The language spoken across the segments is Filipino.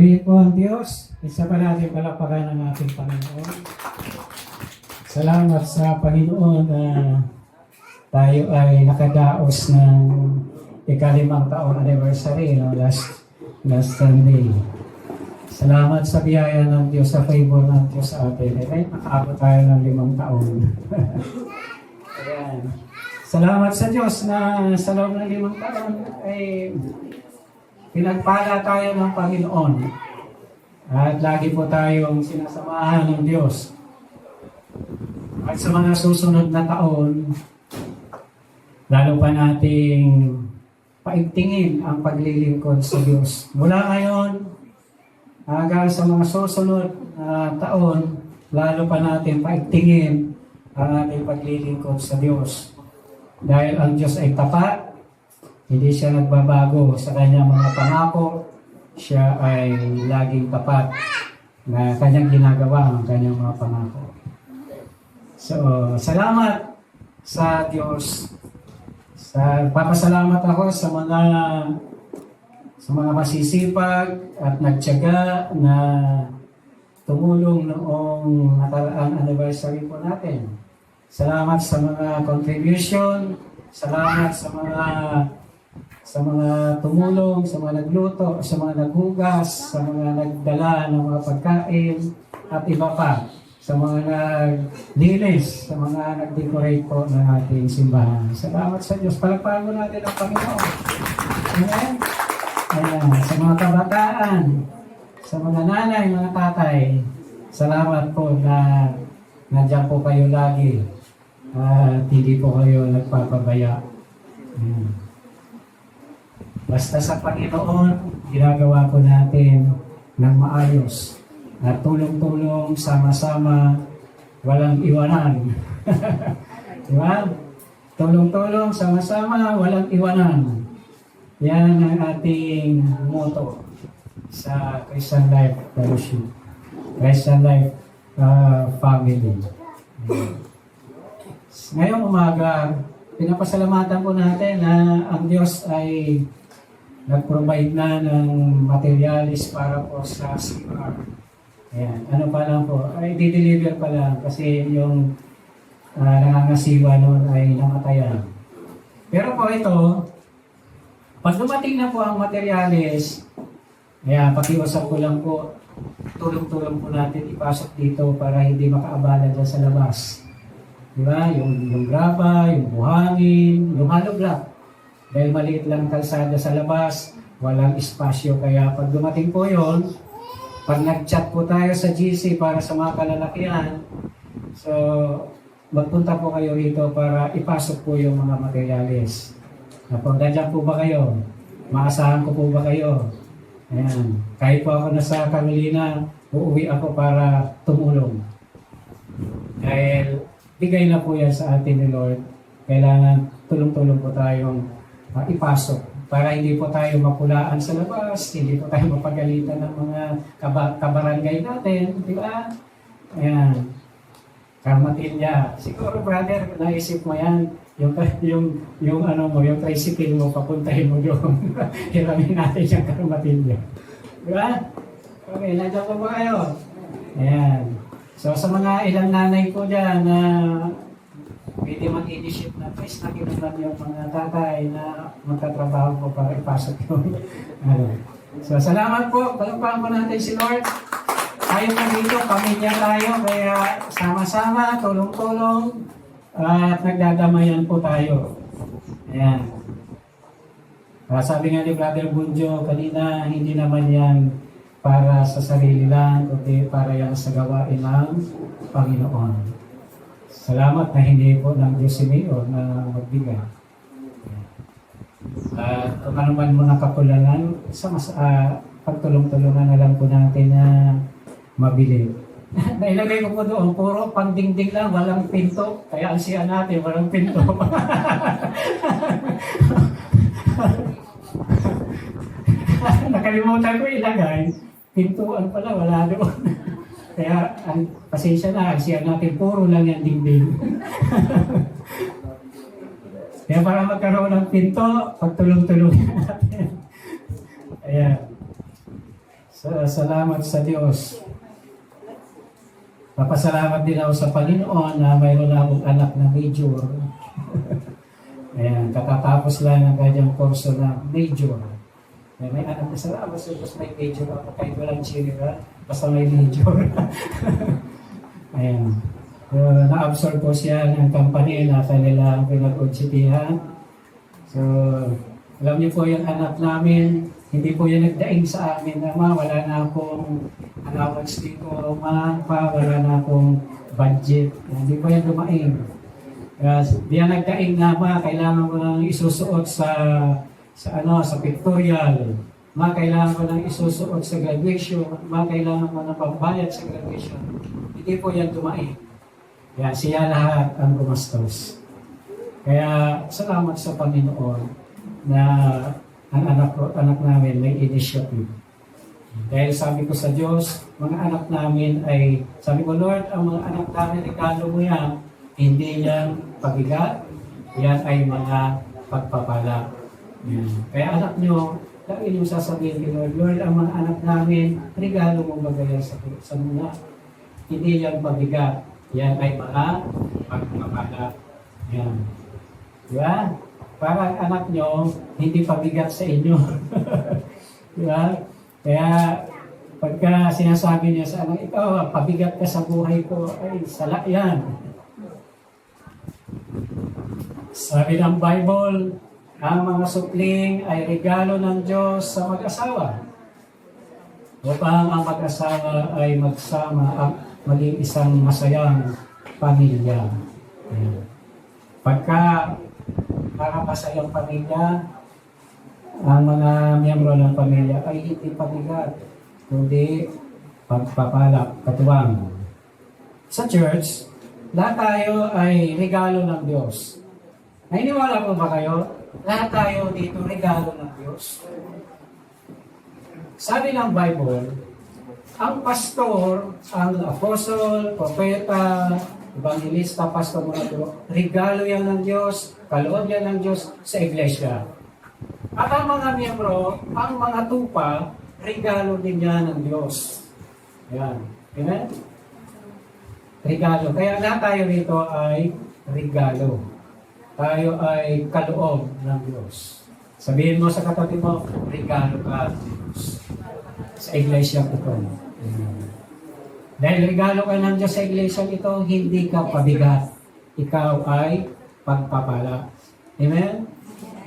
Piliin po ang Diyos, isa pa natin palakpakan ng ating Panginoon. Salamat sa Panginoon na tayo ay nakadaos ng ika-5 taon anniversary, no? last Sunday. Salamat sa biyaya ng Diyos, sa favor ng Diyos sa atin. Ay, nakaabot tayo ng 5 taon. Ayan. Salamat sa Diyos na sa loob ng 5 taon ay pinagpala tayo ng Panginoon. At lagi po tayong sinasamahan ng Diyos. At sa mga susunod na taon, lalo pa nating paigtingin ang paglilingkod sa Diyos. Mula ngayon, hanggang sa mga susunod na taon, lalo pa natin paigtingin ang ating paglilingkod sa Diyos. Dahil ang Diyos ay tapat, hindi siya nagbabago sa kanyang mga pangako, siya ay laging tapat na kanyang ginagawa ang kanyang mga pangako. So, salamat sa Diyos. Papasalamat ako sa mga masisipag at nagtiyaga na tumulong noong nakaraang anniversary po natin. Salamat sa mga contribution, salamat sa mga tumulong, sa mga nagluto, sa mga naghugas, sa mga nagdala ng mga pagkain, at iba pa, sa mga naglinis, sa mga nag-decorate po ng ating simbahan. Salamat sa Diyos. Palagpagan mo natin ang Panginoon. Amen? Ayan. Sa mga kabataan, sa mga nanay, mga tatay, salamat po na nandiyan po kayo lagi at hindi po kayo nagpapabaya. Ayan. Basta sa Panginoon, ginagawa po natin ng maayos. At tulong-tulong, sama-sama, walang iwanan. Diba? Tulong-tulong, sama-sama, walang iwanan. Yan ang ating motto sa Christian Life Fellowship. Christian Life Family. Ngayong umaga, pinapasalamatan po natin na ang Diyos ay nag-provide na ng materialis para po sa CR. Ayan. Ano pa lang po, ay di-deliver pa lang kasi yung nangangasiwa noon ay namatayan. Pero po ito, pag dumating na po ang materialis, ayan, pakiusap ko lang po, tulong-tulong po natin ipasok dito para hindi makaabala dyan sa labas. Diba? Yung graba, yung buhangin, yung hollow block. Dahil maliit lang kalsada sa labas, walang espasyo. Kaya pag dumating po yon, pag nag-chat po tayo sa GC para sa mga kalalakihan, so magpunta po kayo rito para ipasok po yung mga materialis. Kapag nandiyan po ba kayo? Maasahan ko po ba kayo? Ayan. Kahit po ako nasa Carolina, uuwi ako para tumulong. Dahil bigay na po yan sa atin ni Lord. Kailangan tulong-tulong po tayong ipasok para hindi po tayo mapulaan sa labas, hindi po tayo mapagalitan ng mga kabarangay natin, di ba? Ayan. Karmatilya. Siguro, brother, naisip mo yan, yung tricycle mo, papuntahin mo doon. Hiramin natin yung Karmatilya. Di ba? Okay, nandiyan po ba kayo? Ayan. So, sa mga ilang nanay po dyan na pwede mag-initiate na please nakinunan yung mga tatay na magtatrabaho po para ipasok yun. So, salamat po. Palagpakan po natin si Lord. Tayo po dito, pamilya tayo, kaya sama-sama, tulong-tulong, at nagdadamayan po tayo. Ayan. Sabi nga ni Brother Bunjo kanina, hindi naman yan para sa sarili lang, kundi para yan sa gawain ng Panginoon. Salamat na hindi po ng Diyos si Mayor na magbigay. Kung ano man mga kakulangan, pagtulong-tulungan na lang po natin na mabili. Nailagay ko po doon, puro pangdingding lang, walang pinto. Kaya ang siya natin, walang pinto. Nakalimutan ko ilagay. Pintuan pala, wala doon. Kaya, pasensya na, siya natin, puro lang yan dingding. Kaya para magkaroon ng pinto, pagtulong-tulungan natin. Ayan. Salamat sa Diyos. Papasalamat din ako sa Panginoon na mayroon na akong anak na major. Ayan, kakatapos lang ng kanyang kurso na major. May anak na salamat sa Diyos, may major ako. Kahit walang general, basta may major. Ayan. Na-absorb po siya ng company na kanilang pinag-unsitihan. So, alam niyo po yung anak namin, hindi po yan nagdaing sa amin na wala na akong allowance dito, wala na akong budget. Hindi po yan dumaing. Di yan nagdaing na kailangan mo nang isusuot sa pictorial. Kailangan mo nang isusuot sa graduation. Kailangan mo nang pambayad sa graduation. Hindi po yan dumaing. Kaya siya lahat ang gumastos. Kaya salamat sa Panginoon na ang anak namin may initiative. Dahil sabi ko sa Diyos, mga anak namin ay, sabi ko, Lord, ang mga anak namin, regalo mo yan, hindi yan pabigat, yan ay mga pagpapala. Yan. Kaya anak nyo, lagi nyo sasabihin kay Lord, Lord, ang mga anak namin, regalo mo bagay sa muna. Hindi yan pabigat, yan ay mga pagpapala. Yan. Diba? Para ang anak nyo, hindi pabigat sa inyo. Diba? Kaya, pagka sinasabi niya sa anak, ikaw, pabigat ka sa buhay ko, ay, sala yan. Sabi ng Bible, ang mga supling ay regalo ng Diyos sa mag-asawa. Upang ang mag-asawa ay magsama at maging isang masayang pamilya. Ayan. Pagka para masayang pamilya, ang mga miyembro ng pamilya ay hindi pabigat, kundi pagpapala, katuwang. Sa church, lahat tayo ay regalo ng Diyos. Nainiwala po ba kayo? Lahat tayo dito regalo ng Diyos. Sabi ng Bible, ang pastor, ang apostle, propeta, evangelista, pastor, regalo yan ng Diyos, kaloob yan ng Diyos sa iglesia. At ang mga miyembro, ang mga tupa, regalo din yan ng Diyos. Yan. Amen? Regalo. Kaya lahat tayo dito ay regalo. Tayo ay kaloob ng Diyos. Sabihin mo sa katabi mo, regalo ka ng Diyos. Sa iglesia ko ito. Dahil regalo ka ng Diyos sa iglesia ito, hindi ka pabigat. Ikaw ay pagpapala. Amen?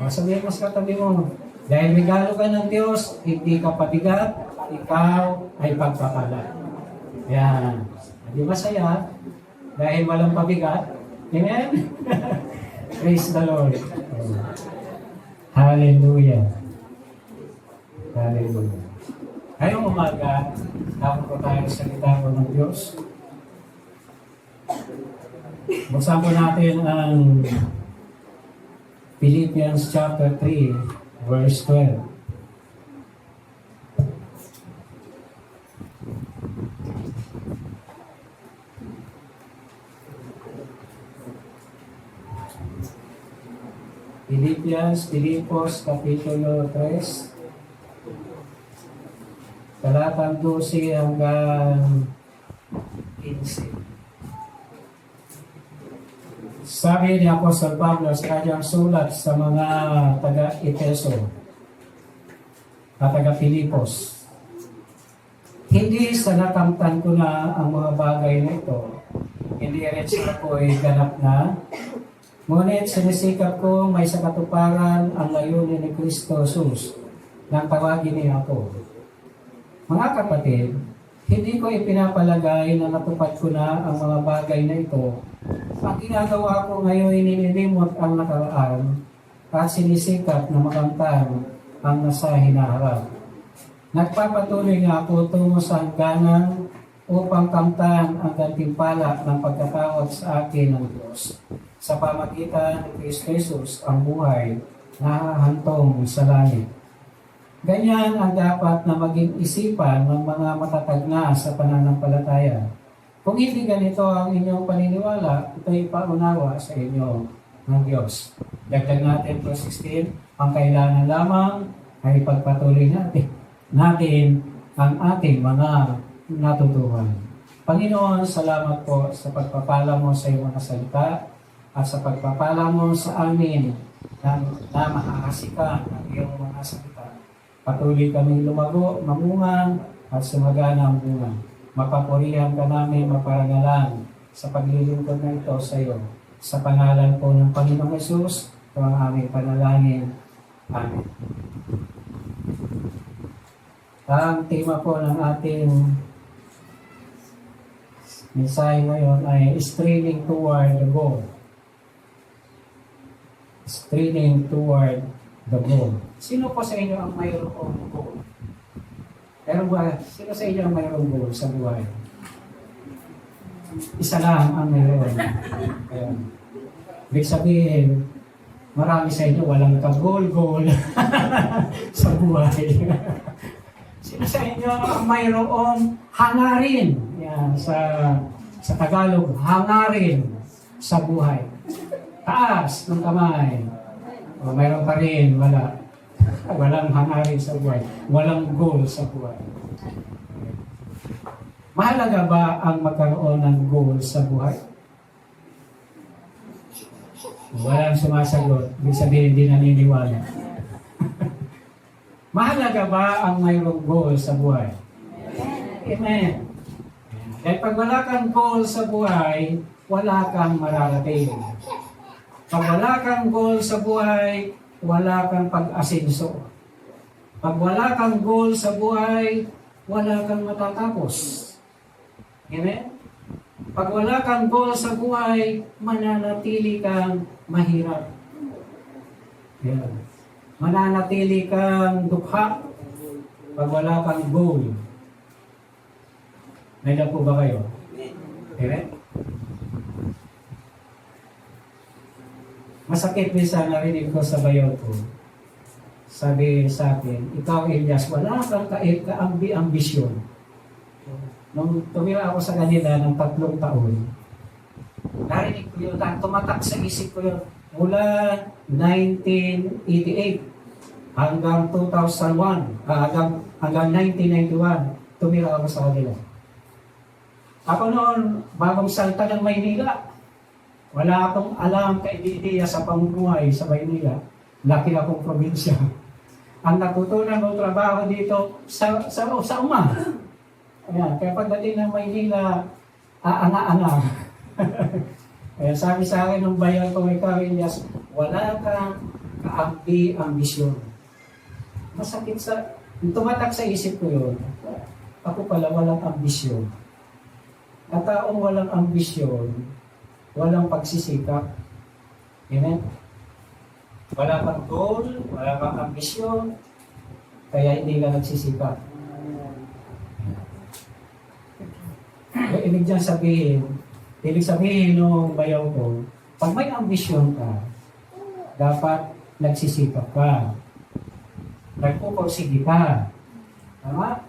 O sabihin mo sa katabi mo, dahil regalo ka ng Diyos, hindi ka pabigat, ikaw ay pagpapala. Yan. Di ba saya? Dahil walang pabigat. Amen? Praise the Lord. Hallelujah. Hallelujah. Ngayong umaga, tapos po tayo sa salita po ng Diyos. Buksan po natin ang Philippians chapter 3, verse 12. Filipos, Kapitulo 3, talatang 12 hanggang 15. Sabi ni Apostol Pablo sa kanyang sulat sa mga taga-Efeso at taga-Filipos, hindi sa nakamtan ko na ang mga bagay na ito, hindi rin sila ko ay ganap na, ngunit sinisikap ko may sa katuparan ang layunin ni Kristo Jesus nang tawagin niya ako. Mga kapatid, hindi ko ipinapalagay na natupad ko na ang mga bagay na ito. Ang ginagawa ko ngayon, nililimot ang nakaraan at sinisikap na makamtan ang nasa hinaharap. Nagpapatuloy nga ako tungo sa hangganan upang kamtan ang gantimpala ng pagkatawag sa akin ng Diyos sa pamagitan ni Kristo Jesus ang buhay na hahantong sa langit. Ganyan ang dapat na maging isipan ng mga matatag na sa pananampalataya. Kung hindi ganito ang inyong paniniwala, ito'y paunawa sa inyo ng Diyos. Dagdag natin verse 16, ang kailangan lamang ay pagpatuloy natin ang ating mga natutuhan. Panginoon, salamat po sa pagpapala mo sa iyong mga salita at sa pagpapala mo sa amin na makakasikan ang iyong mga salita. Patuloy kaming lumago, mamunga at sumagana ang bunga. Mapapurihan ka namin, maparangalan sa paglilingkod na ito sa iyo. Sa pangalan po ng Panginoong Yesus, ito ang aming panalangin. Amen. Ang tema po ng ating mensahe ngayon ay straining toward the goal. Straining toward the goal. Sino po sa inyo ang mayroong goal? Pero ba, sino sa inyo ang mayroong goal sa buhay? Isa lang ang mayroon. Ayan. Ibig sabihin, marami sa inyo walang ka-goal sa buhay. Sino sa inyo ang mayroong hangarin? Yan, sa Tagalog, hangarin sa buhay. Taas ng kamay. O, mayroon pa rin, wala. Walang hangarin sa buhay. Walang goal sa buhay. Mahalaga ba ang magkaroon ng goal sa buhay? Walang sumasagot. Ibig sabihin, hindi naniniwala. Mahalaga ba ang mayroong goal sa buhay? Amen. Dahil pag wala kang goal sa buhay, wala kang mararating. Pag wala kang goal sa buhay, wala kang pag-asenso. Pag wala kang goal sa buhay, wala kang matatapos. Amen? Pag wala kang goal sa buhay, mananatili kang mahirap. Yan. Mananatili kang dukha pag wala kang goal. Nandiyan po ba kayo? Amen? Masakit minsan narinig ko sa bayaw ko. Sabi sa akin, ikaw Elias, wala kang kaambi-ambisyon. Nung tumira ako sa kanila ng 3 taon, narinig ko yun, tumatak sa isip ko yun, mula 1988 hanggang 2001, hanggang 1991, tumira ako sa kanila. Ako noon, bagong salta ng Maynila, wala akong alam kaibidiya sa pamumuhay sa Maynila. Laki akong probinsya. Ang natutunan ng trabaho dito sa uma. Ayan, kaya pagdating ng Maynila, aanga-anga. Kaya sabi sa akin ng bayan ko, ikaw Elias, wala kang kaambi-ambisyon. Masakit tumatak sa isip ko yun. Ako pala walang ambisyon. At taong walang ambisyon, walang pagsisikap. Amen? Wala kang goal, wala kang ambisyon, kaya hindi ka nagsisikap. Ibig sabihin nung bayaw ko, pag may ambisyon ka, dapat nagsisikap ka. Nagpupursige ka. Tama?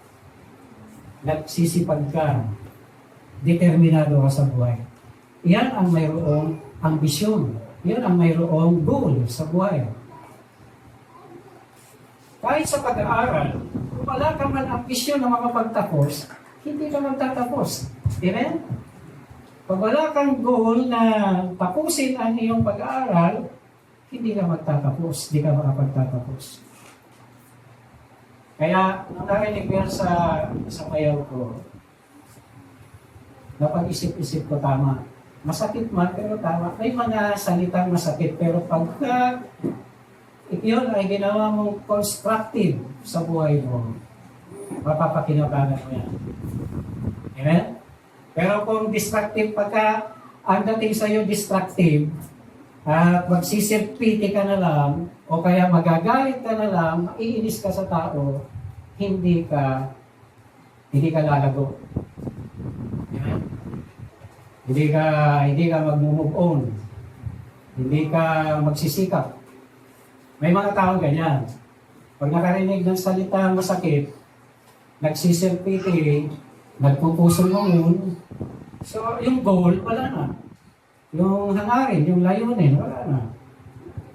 Nagsisipag ka. Determinado ka sa buhay. Yan ang mayroong ambisyon. Yan ang mayroong goal sa buhay. Kahit sa pag-aaral, kung wala ka man ambisyon na makapagtapos, hindi ka magtatapos. Amen? Pag wala kang goal na tapusin ang iyong pag-aaral, hindi ka magtatapos, hindi ka makapagtatapos. Kaya, nung narinig ko yan sa bayaw ko, napag-isip-isip ko tama. Masakit man, pero tama. May mga salitang masakit, pero pagka yun ay ginawa mong constructive sa buhay mo, mapapakinabangan mo yan. Amen? Pero kung destructive, pagka ang dating sa'yo destructive, at magsisipiti ka na lang, o kaya magagalit ka na lang, maiinis ka sa tao, hindi ka lalago. Amen? Hindi ka mag-move on. Hindi ka magsisikap. May mga tao ganyan. Pag nakarinig ng salita masakit, nagsisirpiti, nagpupuso ngayon, so yung goal, wala na. Yung hangarin, yung layunin, wala na.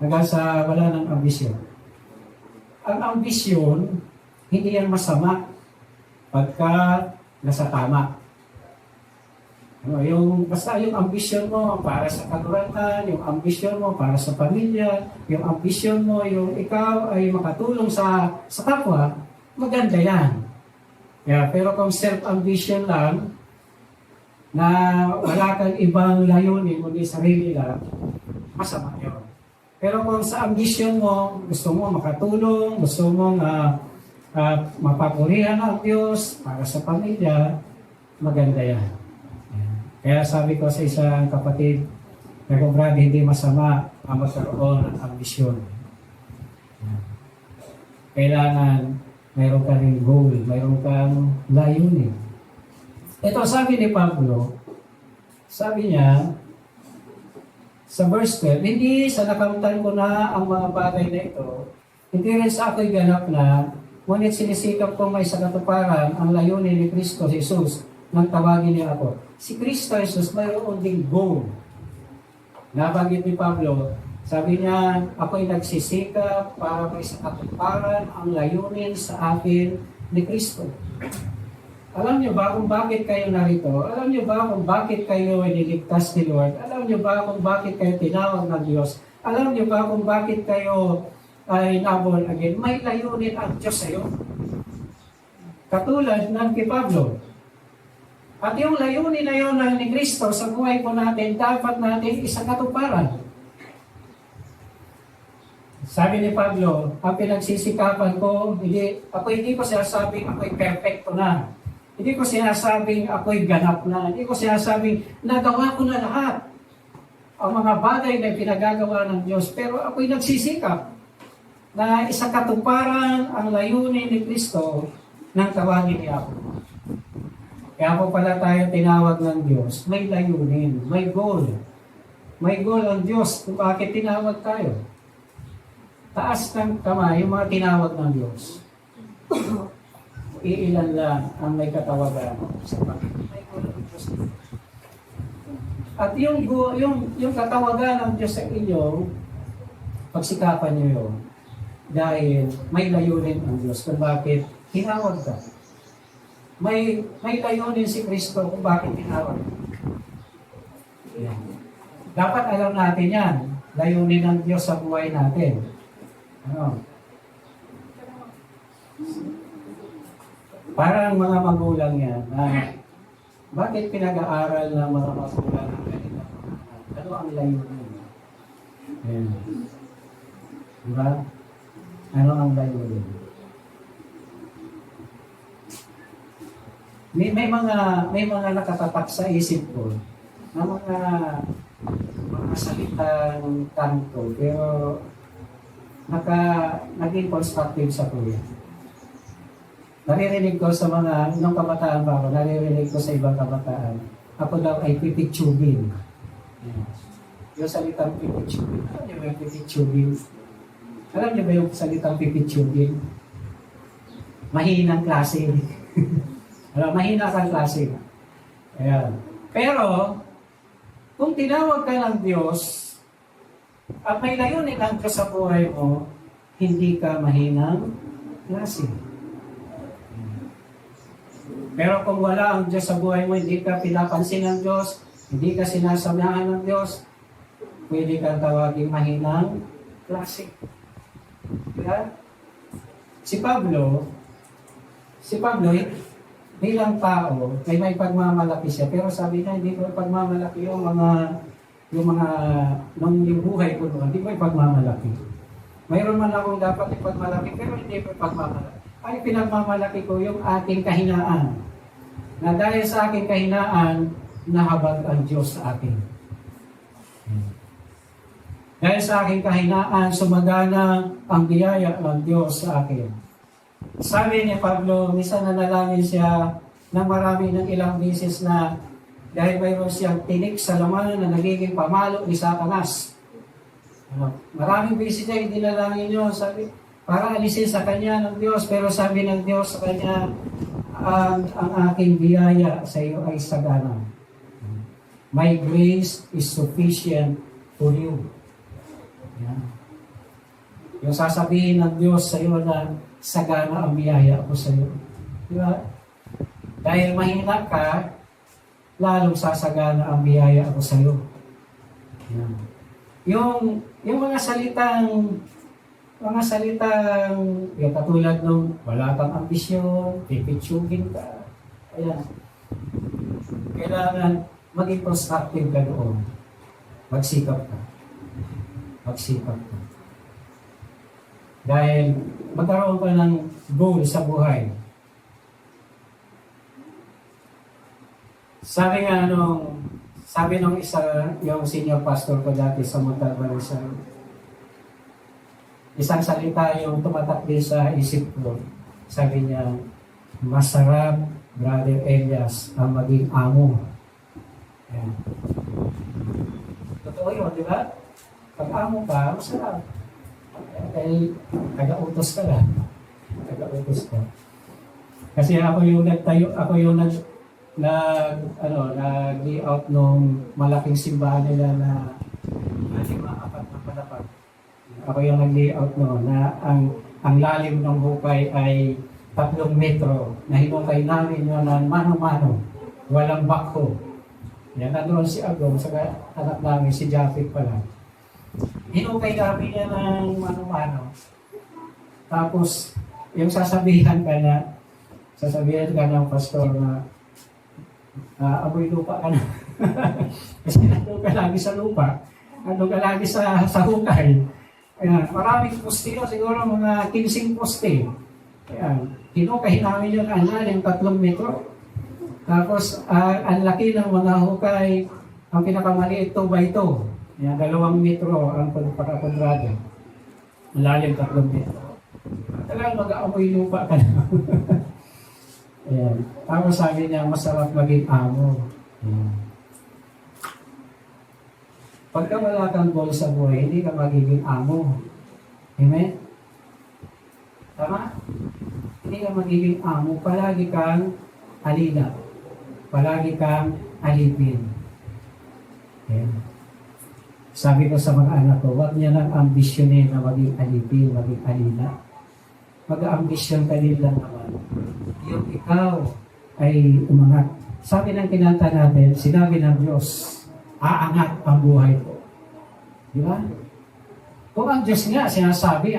Wala ng ambisyon. Ang ambisyon, hindi yan masama. pagka nasa tama. Basta yung ambisyon mo para sa kaguratan, yung ambisyon mo para sa pamilya, yung ambisyon mo, yung ikaw ay makatulong sa kapwa, maganda yan. Pero kung self-ambition lang, na wala kang ibang layunin, kundi sarili lang, masama yun. Pero kung sa ambisyon mo, gusto mo makatulong, gusto mong mapapurihan ang Diyos para sa pamilya, maganda yan. Kaya sabi ko sa isang kapatid, pero Brad, hindi masama ang magkaroon ng ambisyon. Kailangan mayroon ka rin goal, mayroon kang layunin. Ito sabi ni Pablo, sabi niya, sa verse 12, hindi sa nakamtan ko na ang mga bagay na ito, hindi rin sa ako'y ganap na, ngunit sinisikap ko may sakatuparan ang layunin ni Kristo Jesus nang tawagin niya ako. Si Kristo Jesus mayroon ding goal. Nabanggit ni Pablo, sabi niya, ako'y nagsisikap para may sakatuparan ang layunin sa akin ni Kristo. Alam niyo ba kung bakit kayo narito? Alam niyo ba kung bakit kayo niligtas ni Lord? Alam niyo ba kung bakit kayo tinawag ng Diyos? Alam niyo ba kung bakit kayo ay na-born again? May layunin ang Diyos sa iyo. Katulad ng kay Pablo. At yung layunin na yun ng ni Kristo sa buhay po natin, dapat natin isakatuparan. Sabi ni Pablo, ang pinagsisikapan ko, hindi ko sinasabing ako'y perfecto na. Hindi ko sinasabing ako'y ganap na. Hindi ko sinasabing nagawa ko na lahat. Ang mga bagay na pinagagawa ng Diyos. Pero ako'y nagsisikap na isakatuparan ang layunin ni Kristo nang tawagin niya ako. Kaya po pala tayo tinawag ng Diyos. May layunin, may goal. May goal ang Diyos kung bakit tinawag tayo. Taas ng kamay, yung mga tinawag ng Diyos. Iilan lang ang may katawagan sa Panginoon. May goal ang Diyos. At yung katawagan ng Diyos sa inyo, pagsikapan niyo yun. Dahil may layunin ang Diyos kung bakit tinawag ka. May layunin si Kristo kung bakit tinawag. Yan. Dapat alam natin yan. Layunin ng Diyos sa buhay natin. Ano? Parang mga magulang yan. Bakit pinag-aaral ng mga magulang ang ganito? Ano ang layunin? Yan. Diba? Ano ang layunin? May mga nakatatak sa isip ko na mga salitang kanto, pero naging constructive sa kuya. Naririnig ko sa nung kabataan pa ako, naririnig ko sa ibang kabataan, ako daw ay pipitsubin. Yung salitang pipitsubin. Alam niyo ba yung pipitsubin? Alam niyo ba yung salitang pipitsubin? Mahinang klase. Mahina kang klase. Ayan. Pero, kung tinawag ka ng Diyos, at may layunin ang Diyos sa buhay mo, hindi ka mahinang klase. Pero kung wala ang Diyos sa buhay mo, hindi ka pinapansin ng Diyos, hindi ka sinasamahan ng Diyos, pwede kang tawaging mahinang klase. Diba? Si Pablo, bilang tao, may pagmamalaki siya, pero sabi niya, hindi ko pagmamalaki yung buhay ko noon, hindi ko pagmamalaki. Mayroon man akong dapat ipagmalaki, pero hindi ko pagmamalaki. Ay, pinagmamalaki ko yung aking kahinaan. Na dahil sa aking kahinaan, nahabag ang Diyos sa akin. Dahil sa aking kahinaan, sumagana ang biyaya ng Diyos sa akin. Sabi ni Pablo, minsan nanalangin siya ng marami ng ilang beses na dahil mayroon siyang tinik sa laman na nagiging pamalo ni Satanas. Maraming beses niya yung dinalangin yun, sabi, para alisin sa kanya ng Diyos, pero sabi ng Diyos sa kanya, ang aking biyaya sa iyo ay sagana. My grace is sufficient for you. Yan. Yung sasabihin ng Diyos sa iyo na sagana ang biyaya ko sa iyo. Di ba? Dahil mahina ka, lalong sasagana ang biyaya ako sa iyo. Yan. Yung mga salitang yung katulad nung wala kang ambisyon, pipitsugin ka. Ayan. Kailangan maging constructive ka doon. Magsikap ka. Magsikap ka. Dahil magkaroon ka ng goal sa buhay. Sabi nung isa, yung senior pastor ko dati sa Montalban, isang salita yung tumatak din sa isip ko. Sabi niya, masarap, Brother Elias, ang maging amo. Ayan. Totoo yun, di ba? Pag amo ka, masarap. Dahil taga-utos ka lang. Taga-utos ka. Kasi ako yung nag-layout nung malaking simbahan nila na 5-4 na palapag. Ako yung nag-layout noon na ang lalim ng hukay ay 3 metro na hinukay namin yun ng mano-mano. Walang bakho. Yan, nandoon si Agong, saka anak namin, si Japit pala. Hinukay namin yan ng mano-mano. Tapos, yung sasabihan ka ng pastor na amoy lupa ka na. Kasi nandun ka lagi sa lupa. Nandun ka lagi sa hukay. Ayan, maraming poste yun, siguro mga 15 poste. Ayan, hinukahin namin yun, ang lalim 3 metro. Tapos, ang laki ng mga hukay, ang pinakamaliit 2x2. Ayan, 2 metro ang pagkakadrado. Ang lalim 3 metro. Talagang mag-aamoy lupa ka na. Ayan. Tapos sabi niya, masarap maging amo. Ayan. Pagka wala kang goal sa buhay, hindi ka magiging amo. Amen? Tama? Hindi ka magiging amo. Palagi kang alila. Palagi kang alipin. Ayan. Sabi ko sa mga anak ko, huwag niya nang ambisyonin na maging alipin, maging alila. Mag-ambisyon ka din lang naman. Yung ikaw ay umangat. Sabi ng kinanta natin, sinabi ng Diyos, aangat ang buhay ko. Di ba? Kung ang Diyos nga sinasabi,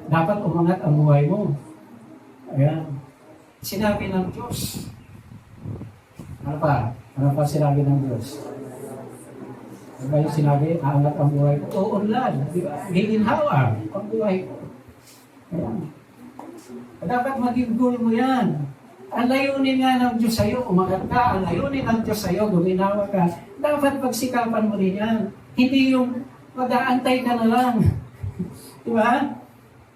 dapat umangat ang buhay mo. Ayan. Sinabi ng Diyos. Ano pa? Ano pa sinabi ng Diyos? Ano ba yung sinabi? Aangat ang buhay ko. Uunlad. Di ba? Giginhawa ang buhay ko. Ayan. Dapat maging goal mo yan. Ang layunin nga ng Diyos sa'yo, umangat ka. Ang layunin ng Diyos sa'yo, guminawa ka. Dapat pagsikapan mo rin yan. Hindi yung mag-aantay ka na lang. Di ba?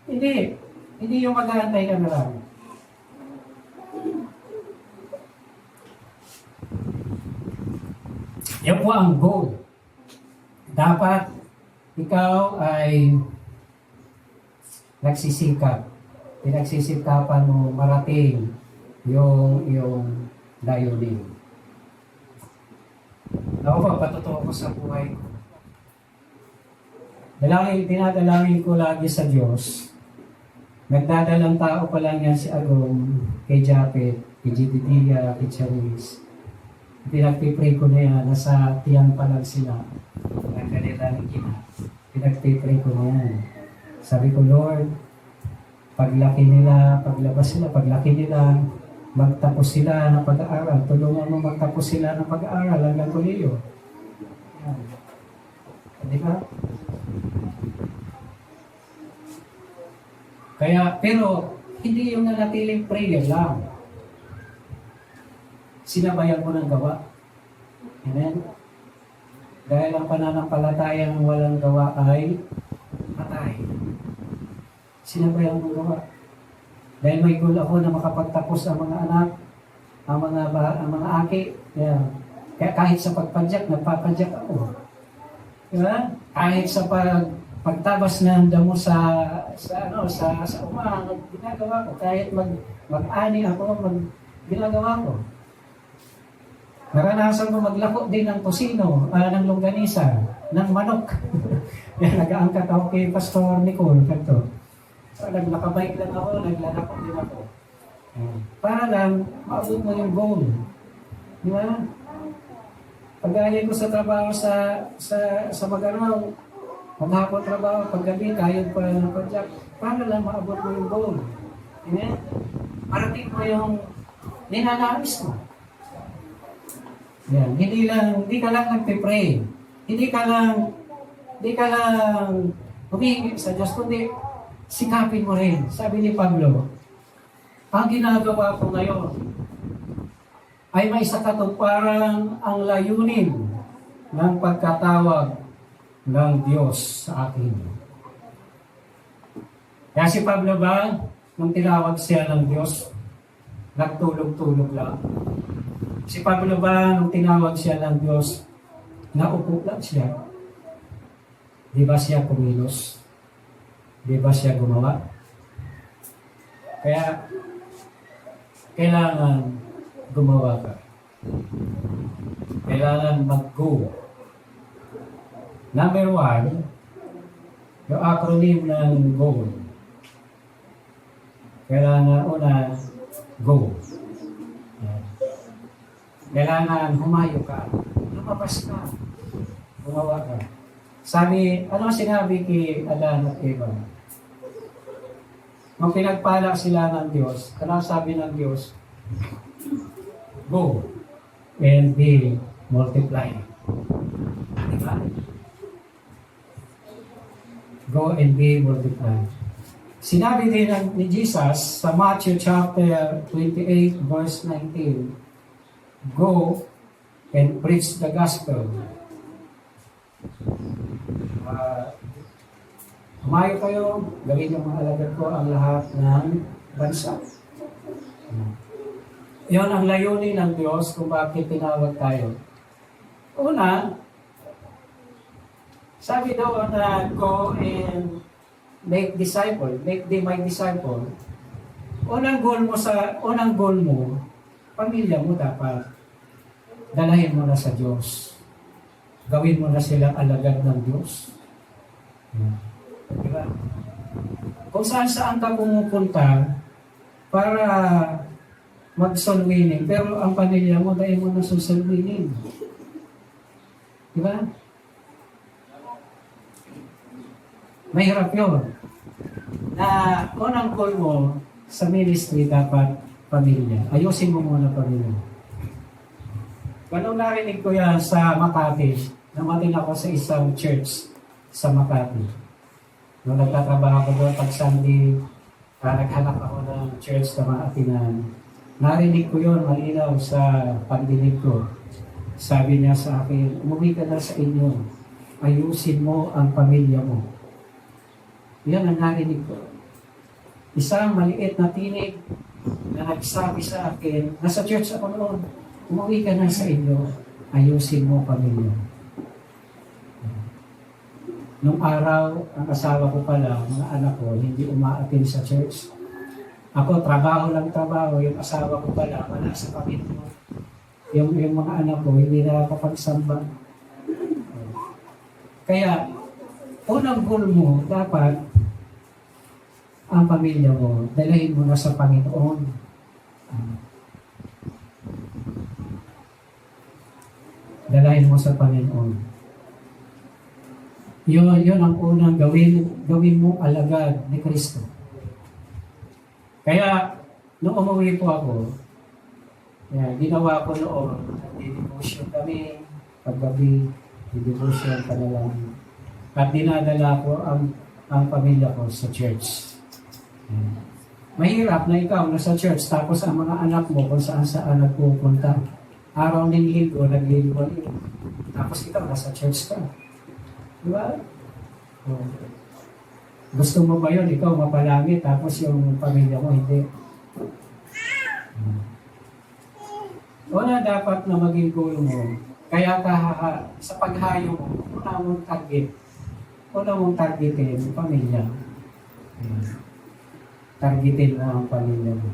Hindi. Hindi yung mag-aantay ka na lang. Yan po ang goal. Dapat ikaw ay nagsisikap. Pinagsisikapan mo marating yung layunin. Ako pa, patotoo ko sa buhay ko. Dinadalangin ko lagi sa Diyos. Nagdadalang tao pa lang yan si Agong, kay Japet, kay Jididia, kay Charis. Pinagpipray ko na yan, nasa tiyan pa lang sila. Nagkanilang ina. Pinagpipray ko na yan. Sabi ko, Lord, paglaki nila, paglabas sila, paglaki nila, magtapos sila ng pag-aaral. Tulungan mo magtapos sila ng pag-aaral hanggang kolehiyo. Di ba? Kaya, pero, hindi yung nanatiling prayer lang. Sinabayan mo ng gawa. Amen? Dahil ang pananampalatayang walang gawa ay patay. Sinabayan mo gawa. Dahil may goal ako na makapagtapos ang mga anak, ang mga aki. Kaya kahit sa pagpadyak, nagpapadyak ako. Diba? Kahit sa pagtabas ng damo sa ginagawa ko. Kahit mag-ani ako, ginagawa ko. Naranasan ko maglako din ng tosino, ng longganisa, ng manok. Nag-aangkat ako kay Pastor Nicole. Naglakabike lang ako, naglalako din ako. Para lang, maabot mo yung goal. Di ba? Pag-aayay ko sa trabaho sa mag-araw, maghapon trabaho, paggabi, kayod pa ng project, para lang maabot mo yung goal. Amen? Parating mo yung ninanais mo. Yan. Hindi ka lang nagpe-pray. Hindi ka lang humingi sa Diyos, kundi sikapin mo rin. Sabi ni Pablo, ang ginagawa ko ngayon ay may sa katuparan ang layunin ng pagkatawag ng Diyos sa akin. Kaya si Pablo ba, nung tinawag siya ng Diyos, nagtulog-tulog lang? Si Pablo ba, nung tinawag siya ng Diyos, naupo lang siya? Di ba siya kumilos? Di ba siya gumawa? Kaya, kailangan gumawa ka. Kailangan mag-go. Number 1, yung acronym ng GO. Kailangan una, go. Kailangan humayo ka. Lumabas ka. Gumawa ka. Sabi, ano sinabi kay Adan at Eva? Nung pinagpala sila ng Diyos, ano sabi ng Diyos? Go and be multiply. Diba? Go and be multiply. Sinabi din ni Jesus sa Matthew chapter 28 verse 19, go and preach the gospel. Humayo kayo, gawin yung mga alagad ko ang lahat ng bansa. Iyon ang layunin ng Diyos kung bakit tinawag tayo. Una, sabi daw na go and make disciple, make them my disciple. Unang goal mo, pamilya mo dapat dalahin mo na sa Diyos. Gawin mo na silang alagad ng Diyos. Diba? Kung saan ka pumupunta para mag-soul winning, pero ang pamilya mo, dahil mo na soul winning. Diba? Mahirap yun. Na unang goal mo sa ministry dapat pamilya. Ayusin mo muna pamilya. Ganun narinig ko yan sa Makati. Namating ako sa isang church sa Makati. Nung nagtatrabaho ko doon, pag Sunday, naghanap ako ng church na mga atinan. Narinig ko yun, malinaw sa pagdinig ko. Sabi niya sa akin, umuwi ka na sa inyo. Ayusin mo ang pamilya mo. Yan ang narinig ko. Isang maliit na tinig na nagsabi sa akin, nasa church ako noon, umuwi ka na sa inyo, ayusin mo pamilya. Nung araw, ang asawa ko pala, mga anak ko, hindi umaatin sa church. Ako, trabaho lang trabaho, yung asawa ko pala, wala sa Panginoon. Yung mga anak ko, hindi nakakapagsamba. Kaya, unang goal mo, dapat, ang pamilya mo, dalahin mo na sa Panginoon. Dalahin mo sa Panginoon. Yun ang unang gawin mo alagad ni Kristo. Kaya, nung umuwi po ako, ginawa ko noon, di-devotion kami, paggabi, di-devotion ka na lang. At dinadala ko ang pamilya ko sa church. Mahirap na ikaw nasa church, tapos ang mga anak mo kung saan nagpupunta. Araw ng linggo, naglilinggo. Tapos ikaw nasa church ka. Diba? Gusto mo ba yun? Ikaw mapalangit, tapos yung pamilya mo hindi. Una dapat na maging goal mo. Kaya sa paghayo mo, una mong targetin yung pamilya. Targetin mo ang pamilya mo.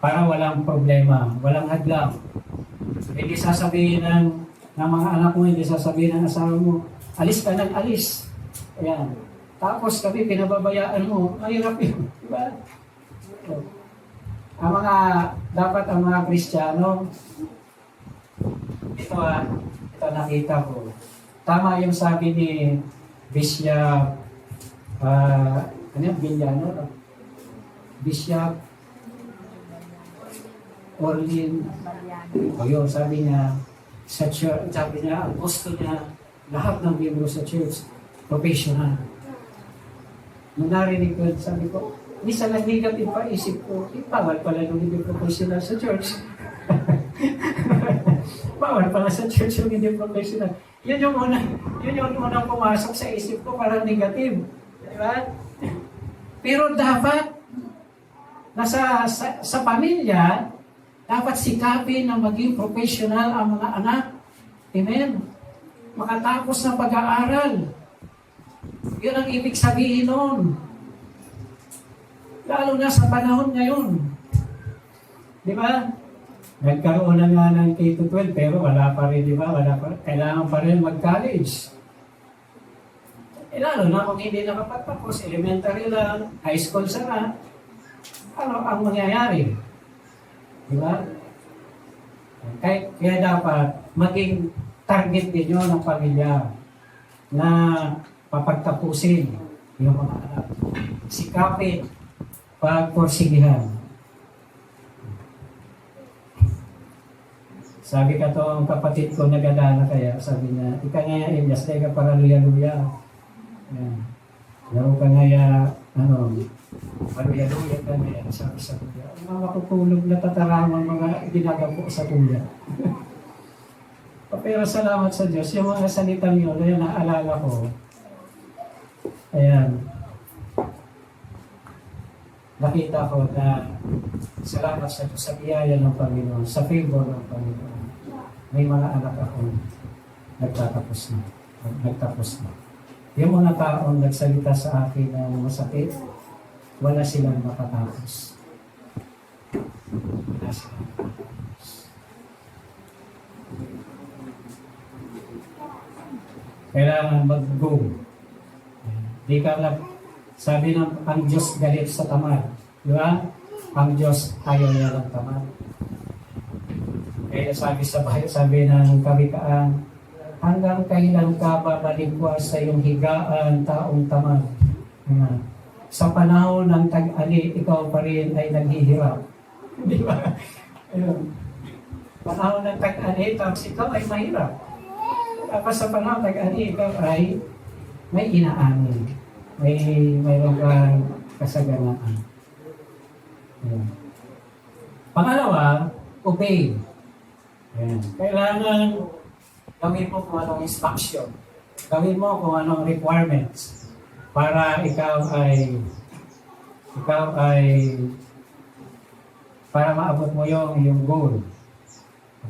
Para walang problema, walang hadlang. Hindi sasabihin ng mga anak mo, hindi sasabihin ng asawa mo, alis ka ng alis. Ayan. Tapos kami, pinababayaan mo. Mahirap yun. Diba? Ang mga, dapat ang mga Kristiyano, ito nakita ko. Tama yung sabi ni Bishop, ano yung Villano? Bishop Orlin. O yun, sabi niya, sa church, sabi niya, ang gusto niya, lahat ng miyembro sa church, professional. Nung narinig ko, sabi ko, minsan nag-negative pa isip ko, bawal pala nung hindi professional sa church. Bawal pala sa church yung hindi professional. Yun yung unang pumasok sa isip ko, parang negative. Diba? Pero dapat, sa pamilya, dapat sikapin na maging professional ang mga anak. Amen? Makatapos ng pag-aaral. Yun ang ibig sabihin nun. Lalo na sa panahon ngayon. Di ba? Nagkaroon na nga ng K-12 pero wala pa rin, di ba? Kailangan pa rin mag-college. Lalo na kung hindi nakapagtapos, elementary lang, high school sana, ano ang mangyayari? Di ba? Kaya dapat maging target ninyo ng pamilya na papagtapusin yung mga anak. Sikapin, pagporsigihan. Sabi ka to, ang kapatid ko nagadala kaya, sabi niya, ika nga Elias, tayo ka para luya-luya. Laro ka nga paluya-luya ka nga, sabi sa kuya. Ang mga matutulog na tatarangan mga ginagawa sa kuya. Pero salamat sa Diyos, yung mga salitang yun, na naalala ko. Ayan. Nakita ko na salamat sa Diyos, sa biyaya ng Panginoon, sa favor ng Panginoon. May mga anak ako nagtatapos na. Yung mga taong nagsalita sa akin ng masakit, wala silang makatapos. Wala silang makatapos. Kailangan mag-go. Di ka lang, sabi ng ang Diyos galit sa tamad. Di ba? Ang Diyos ayaw niya ng tamad. Kaya sabi ng kawikaan, hanggang kailan ka ba maligwas sa iyong higaan, taong tamad? Sa panahon ng tag-ali, ikaw pa rin ay naghihirap. Di ba? Ayun. Panahon ng tag-ali, tapos ikaw ay mahirap. Tapos sa panahon ng tag-ali, ikaw ay may inaamin. Mayroon kang kasaganaan. Ayun. Pangalawa, obey. Ayan. Kailangan gawin mo kung anong instruction. Gawin mo kung anong requirements para ikaw ay para maabot mo yung goal.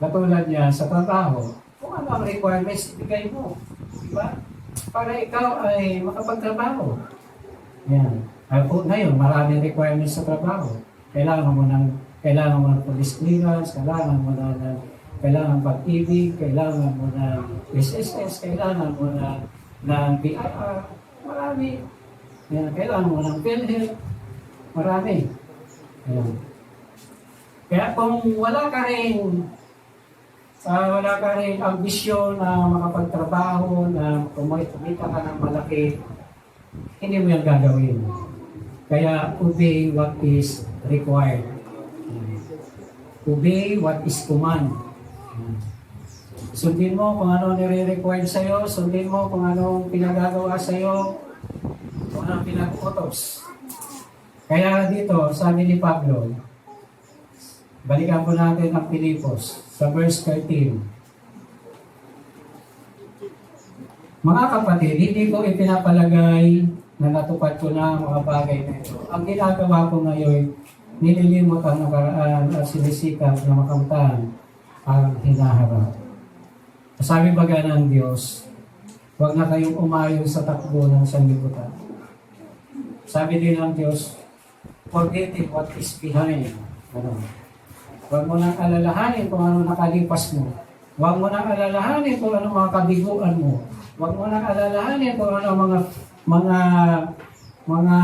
Katulad niya sa trabaho, kung ano ang requirements, ibigay mo. Diba? Para ikaw ay makapagtrabaho. Yan. Ngayon, maraming requirements sa trabaho. Kailangan mo ng police clearance, kailangan pag-ibig, kailangan mo ng SSS, kailangan mo ng BIR, marami. Yan, kailangan mo ng PhilHealth, marami. Yan. Kaya kung wala ka rin ambisyon na makapagtrabaho, na kumita ka ng malaki, hindi mo yan gagawin. Kaya obey what is required. Obey what is command. Sundin mo kung ano nire-required sa'yo, sundin mo kung ano pinagagawa sa'yo, kung ano pinag-utos. Kaya dito, sabi ni Pablo, balikan po natin ang Pilipos sa verse 13. Mga kapatid, hindi ko ipinapalagay na natupad ko na ang mga bagay na ito. Ang ginagawa ko ngayon, nililimot ang nakaraan at sinisikap na makamtan ang hinaharap. Sabi baga ng Diyos, huwag na kayong umayon sa takbo ng sanlibutan. Sabi din ng Diyos, forgetting what is behind. Huwag mo nang alalahanin kung ano nakalipas mo. Huwag mo nang alalahanin kung ano mga kabiguan mo. Huwag mo nang alalahanin kung ano mga mga mga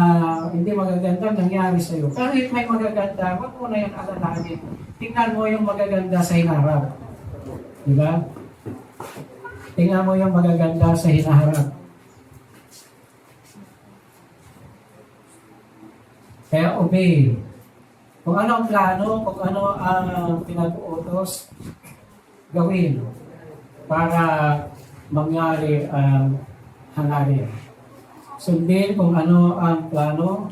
hindi magaganda nangyari sa iyo. Kahit may magaganda, wag mo na yung alalahanin. Tingnan mo yung magaganda sa hinaharap. Di ba? Tingnan mo yung magaganda sa hinaharap. Kaya obey. Kung ano ang plano, kung ano ang pinag-uutos, gawin para mangyari ang hangarin. Sundin kung ano ang plano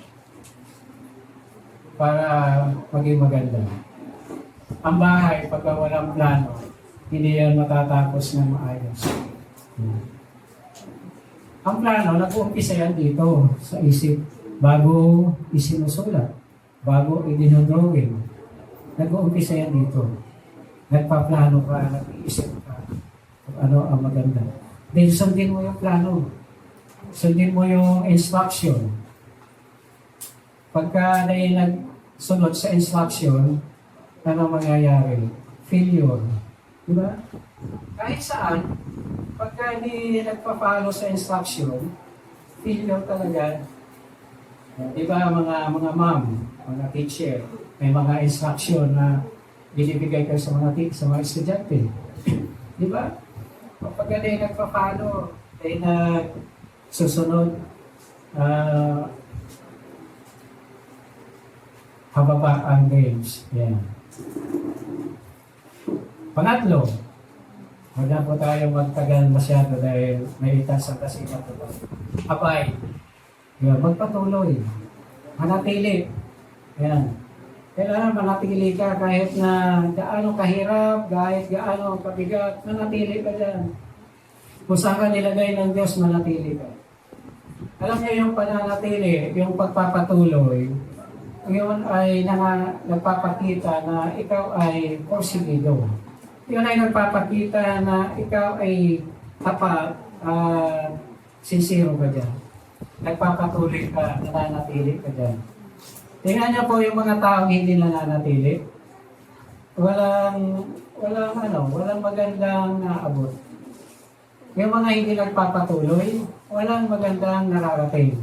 para maging maganda. Ang bahay, pagka walang plano, hindi yan matatapos ng maayos. Ang plano, nag-uumpisa yan dito sa isip. Bago isinusulat, bago idinodrawing, nag-uumpisa yan dito. Nagpaplano ka, nag-iisip ka kung ano ang maganda. Then sundin mo yung plano. Sundin mo yung instruction. Pagka na nagsunod sa instruction, ano mangyayari? Failure. Diba? Kahit saan, pagka hindi nagpa-follow sa instruction, failure talaga. Diba mga ma'am, mga teacher, may mga instruction na binibigay kayo sa mga estudyante. Diba? Pagka na nagpa-follow, ay susunod, hababa ang grades. Yan. Pangatlo, wag na po tayo magtagal masyado dahil may itas ang kasikat ito. Abay. Yan, magpatuloy. Manatili. Yan. Kailangan manatili ka kahit na gaano kahirap, kahit gaano kabigat, manatili ka dyan. Kung saan ka nilagay ng Diyos, manatili ka. Alam niyo yung pananatili, yung pagpapatuloy, yun ay nagpapakita na ikaw ay porsigido. Yun ay nagpapakita na ikaw ay tapat, sincero ka dyan. Nagpapatuloy ka, nananatili ka dyan. Tingnan niyo po yung mga taong hindi nananatili. Walang magandang naabot. Yung mga hindi nagpapatuloy, walang magandang nararating.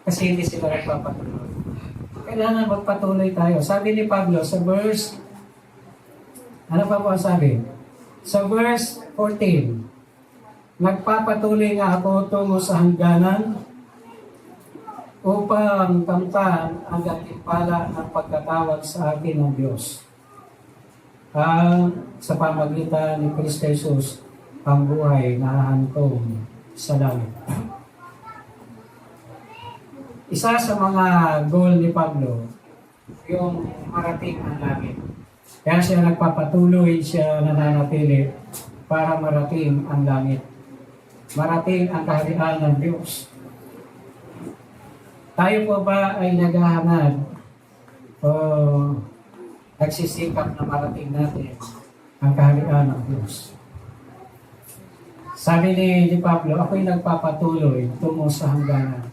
Kasi hindi sila nagpapatuloy. Kailangan magpatuloy tayo. Sabi ni Pablo sa verse, ano pa po ang sabi? Sa verse 14, nagpapatuloy nga ako tungo sa hangganan upang kamtan ang gantimpala ng pagkatawag sa akin ng Diyos. Sa pamagitan ni Kristo Jesus, ang buhay na hantong sa langit. Isa sa mga goal ni Pablo, yung marating ang langit. Kaya siya nagpapatuloy, siya nananatili para marating ang langit. Marating ang kaharian ng Diyos. Tayo po ba ay naghahangad o nagsisikap na marating natin ang kaharian ng Diyos? Sabi ni Pablo, ako'y nagpapatuloy tungo sa hangganan.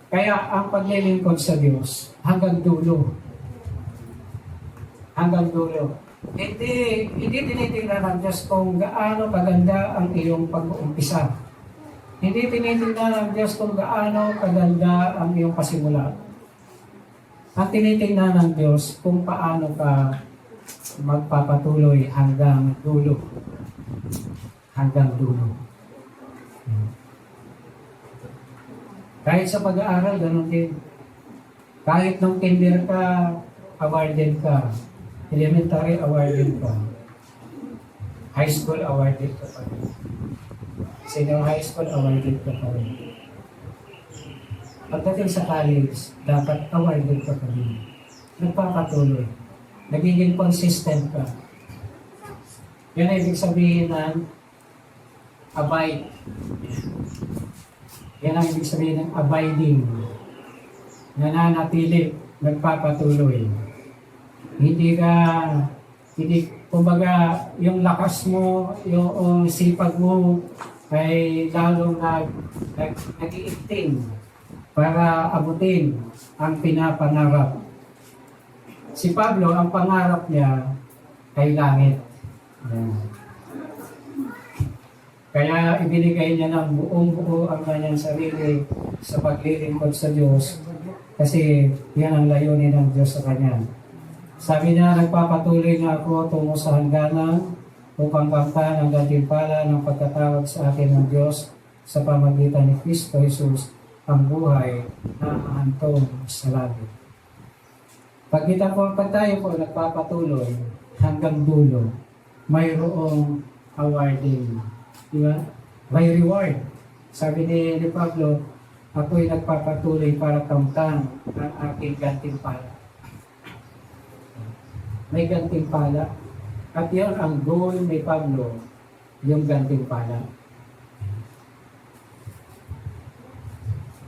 Kaya ang paglilingkod sa Diyos hanggang dulo. Hanggang dulo. Hindi tinitingnan ng Diyos kung gaano kaganda ang iyong pag-uumpisa. Hindi tinitingnan ng Diyos kung gaano kaganda ang iyong pasimula. Ang tinitingnan ng Diyos kung paano ka magpapatuloy hanggang dulo. Hanggang dulo. Kahit sa pag-aaral, ganun din. Kahit nung kinder ka, awarded ka. Elementary, awarded ka. High school, awarded ka pa rin. Senior high school, awarded ka pa rin. Pagdating sa college, dapat awarded ka pa rin. Nagpapatuloy. Nagiging consistent ka. Yan ay ibig sabihin ng abide. Yan ang ibig sabihin ng abiding. Nananatili, nagpapatuloy. Kumbaga, yung lakas mo, yung sipag mo, ay lalong nag-iigting para abutin ang pinapangarap. Si Pablo, ang pangarap niya ay langit. Ayan. Kaya ibinigay niya ng buong buo ang kanyang sarili sa paglilingkod sa Diyos kasi yan ang layunin ng Diyos sa kanya. Sabi niya, nagpapatuloy na ako tungo sa hangganan upang kamtan ang gantimpala ng pagkatawag sa akin ng Diyos sa pamagitan ni Kristo Jesus ang buhay na ahantong sa langit. Pag tayo po nagpapatuloy hanggang dulo, mayroong awarding. Di ba? May reward. Sabi ni Pablo, ako'y nagpapatuloy para kamtan ang aking gantimpala. May gantimpala. At yan ang goal ni Pablo, yung gantimpala.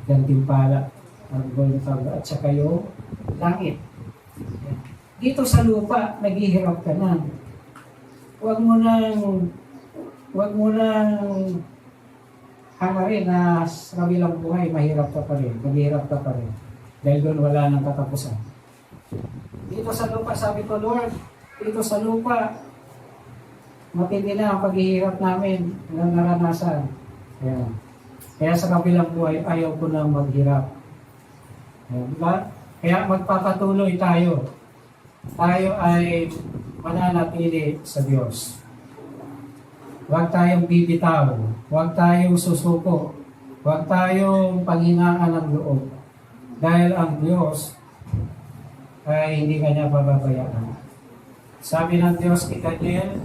Gantimpala ang goal ni Pablo. At saka yung langit. Dito sa lupa, naghihirap ka na. Huwag mo nang hangarin na sa kabilang buhay, mahirap ka pa rin, maghihirap ka pa rin. Dahil doon wala nang katapusan. Dito sa lupa, sabi ko, Lord, dito sa lupa, matindi na ang paghihirap namin ng naranasan. Kaya sa kabilang buhay, ayaw ko nang maghirap. Diba? Kaya magpapatuloy tayo. Tayo ay mananatili sa Diyos. Huwag tayong bibitaw. Huwag tayong susuko. Huwag tayong panghinaan ng loob. Dahil ang Diyos ay hindi kanya pababayaan. Sabi ng Diyos kay Daniel,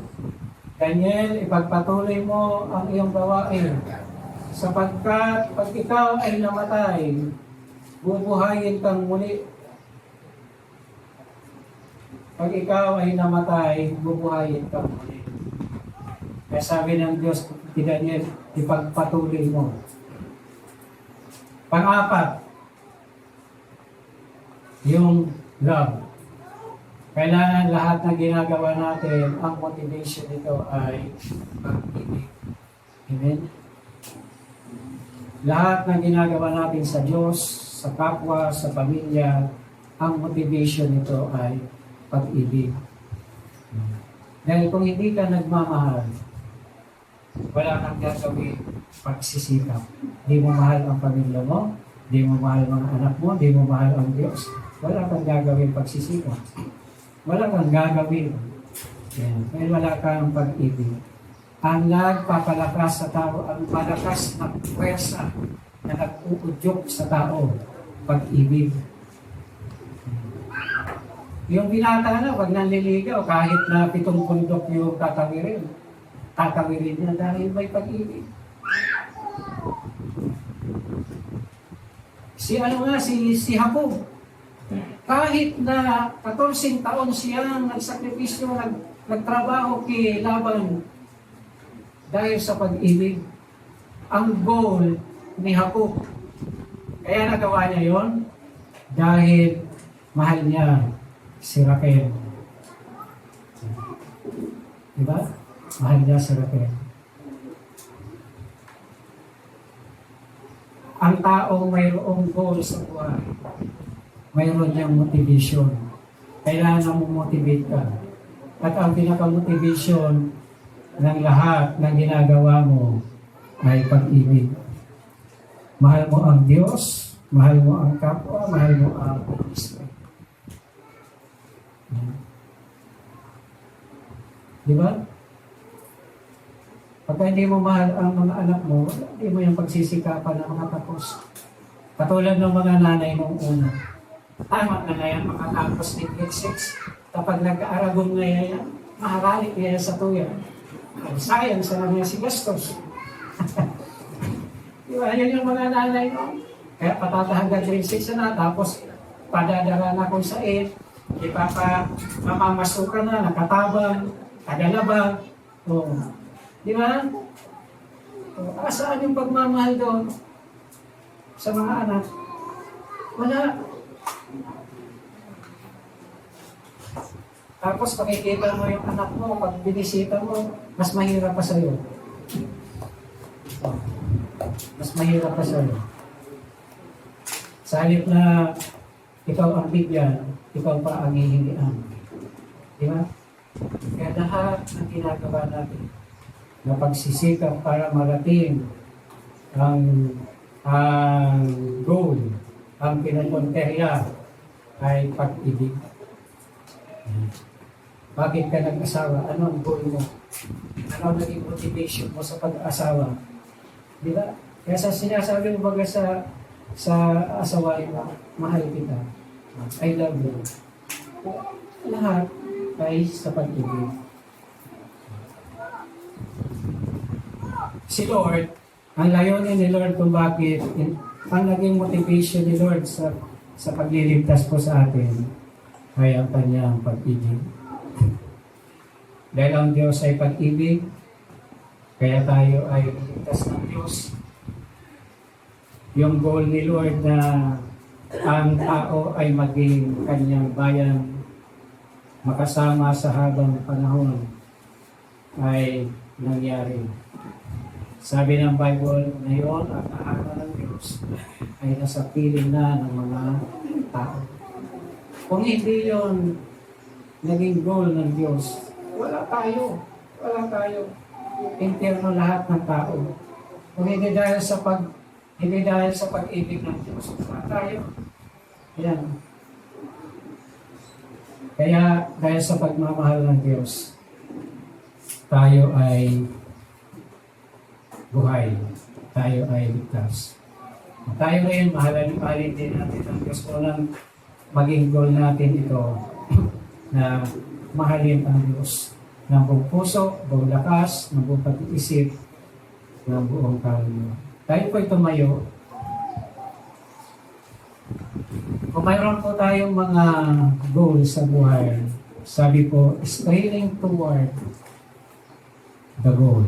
Daniel, ipagpatuloy mo ang iyong gawain. Sapagkat pag ikaw ay namatay, bubuhayin kang muli. Pag ikaw ay namatay, bubuhayin kang muli. Kaya sabi ng Diyos kay Daniel, ipagpatuloy mo. Pang-apat, yung love. Kailangan lahat na ginagawa natin, ang motivation nito ay pag-ibig. Amen? Lahat na ginagawa natin sa Diyos, sa kapwa, sa pamilya, ang motivation nito ay pag-ibig. Dahil kung hindi ka nagmamahal, wala kang gagawin pagsisikap. Di mo mahal ang pamilya mo, di mo mahal mga anak mo, di mo mahal ang Diyos, wala kang gagawin pagsisikap. Wala kang gagawin. Dahil wala kang pag-ibig. Ang nagpapalakas sa tao, ang malakas na pwersa na nag-uudyok sa tao, pag-ibig. Yung binata na, pag nanliligaw, kahit na 7 pundok yung tatawirin niya dahil may pag-ibig. Si Jacob, kahit na 14 taon siyang nagsakripisyo, nagtrabaho kay Laban dahil sa pag-ibig. Ang goal ni Jacob, kaya nagawa niya yon dahil mahal niya si Raquel. Diba? Mahal niya si Raquel. Ang taong mayroong goal sa buhay, mayroon niyang motivation. Kailangan mo motivate ka. At ang pinaka-motivation ng lahat ng ginagawa mo ay pag-ibig. Mahal mo ang Diyos, mahal mo ang kapwa, mahal mo ang Kristo. Diba? Pagka hindi mo mahal ang mga anak mo, hindi mo yung pagsisikapan ng mga tapos. Katulad ng mga nanay nung una. Tama na na yan, makatapos ng grade 6. Kapag nag-aaragon na yan, maharalik niya sa tuya. Sayang sa namin si Gastos. Diba? Yan yung mga nanay mo. Kaya patatahanggang grade 6 na, tapos padadara na kung sa 8, mamamasukan na, nakatabang, tagalabang. Oh. Di ba? Asaan yung pagmamahal doon sa mga anak? Wala. Tapos pakikita mo yung anak mo, pag binisita mo, mas mahirap pa sa'yo. Mas mahirap pa sa'yo. Sa halip na ikaw ang bigyan, ikaw pa ang hihingian. Di ba? Kaya lahat ng ginagawa natin, na pagsisikap para marating ang goal, ang pinupunterya ay pag-ibig. Bakit ka nag-asawa? Ano ang goal mo? Ano ang naging motivation mo sa pag-asawa? Di ba? Kaya sa sinasabi mo baga sa asawain mo, mahal kita. I love you. Lahat ay sa pag-ibig. Si Lord, ang layunin ni Lord kung bakit, ang naging motivation ni Lord sa pagliligtas po sa atin ay ang kanyang pag-ibig. Dahil ang Diyos ay pag-ibig, kaya tayo ay ligtas ng Diyos. Yung goal ni Lord na ang tao ay maging kanyang bayan, makasama sa habang panahon, ay nangyari. Sabi ng Bible, ngayon ang tahanan ng Diyos ay nasa piling na ng mga tao. Kung hindi yun naging goal ng Diyos, wala tayo. Wala tayo. Interno lahat ng tao. Kung hindi dahil sa pag-ibig ng Diyos, wala tayo. Yan. Kaya dahil sa pagmamahal ng Diyos, tayo ay buhay. Tayo ay ligtas. Tayo ngayon, mahalin din natin ang Diyos. Unang maging goal natin ito na mahalin ang Diyos ng buong puso, buong lakas, ng buong pag-iisip, ng buong kaluluwa. Tayo po tumayo. Kung mayroon po tayong mga goal sa buhay, sabi po, straining toward the goal.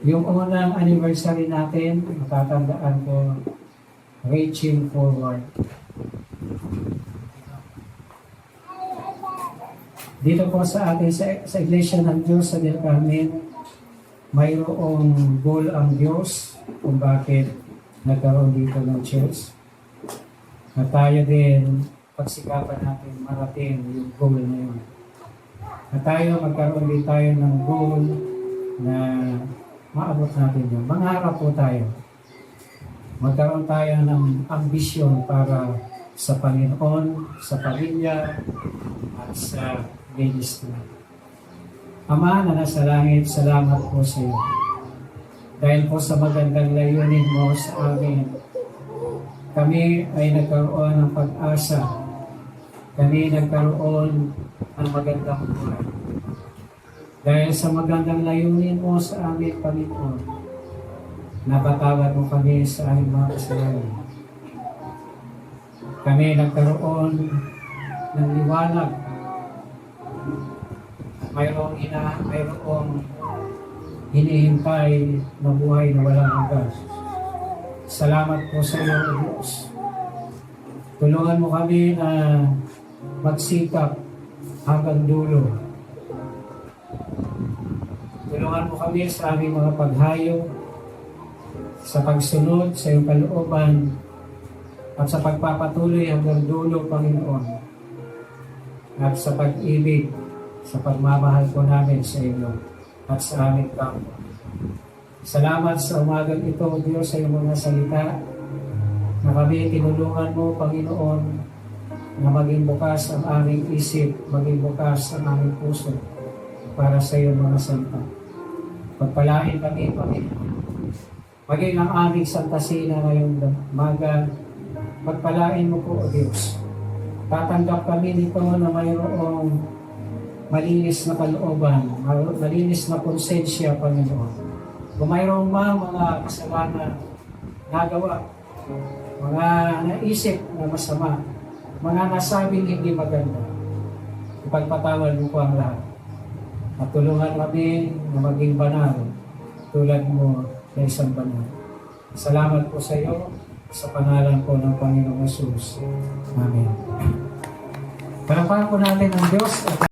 Yung unang anniversary natin, matatandaan ko, reaching forward. Dito po sa atin, sa Iglesia ng Diyos sa Del Carmen, mayroong goal ang Diyos kung bakit nagkaroon dito ng church. At tayo din, pagsikapan natin marating yung goal na yun. At tayo, magkaroon din tayo ng goal na maabot natin yun. Mangarap po tayo. Magkaroon tayo ng ambisyon para sa Panginoon, sa pamilya, at sa ministry. Ama na nasa langit, salamat po sa iyo. Dahil po sa magandang layunin mo sa amin, kami ay nagkaroon ng pag-asa. Kami nagkaroon ng magandang buhay. Dahil sa magandang layunin mo sa amin, Panginoon, napatawad mo kami sa aming mga kasalanan. Kami nagkaroon ng liwanag. Mayroong hinihintay na buhay na walang hanggan. Salamat po sa iyo, O Diyos. Tulungan mo kami na magsikap hanggang dulo. Tulungan mo kami sa aming mga paghayo, sa pagsunod sa iyong kalooban, at sa pagpapatuloy hanggang dulo, Panginoon, at sa pag-ibig, sa pagmamahal po namin sa iyo at sa aming kampo. Salamat sa umagang ito, Diyos, sa iyong mga salita na kami tinulungan mo, Panginoon, na maging bukas ang aming isip, maging bukas ang aming puso para sa iyong mga salita. Pagpalain kami, Panginoon. Maging ang aming Santa Cena ngayong umaga, pagpalain mo po, O Diyos. Tatanggap kami nito na mayroong malinis na kalooban, malinis na konsensya, Panginoon. Kung mayroong mga kasalanan nagawa, mga naisip na masama, mga nasabing hindi maganda, ipagpatawad mo po ang lahat. At tulungan kami na maging banal tulad mo na isang banal. Salamat po sa iyo sa pangalan po ng Panginoong Jesus. Amen. Palakpakan po natin ang Diyos at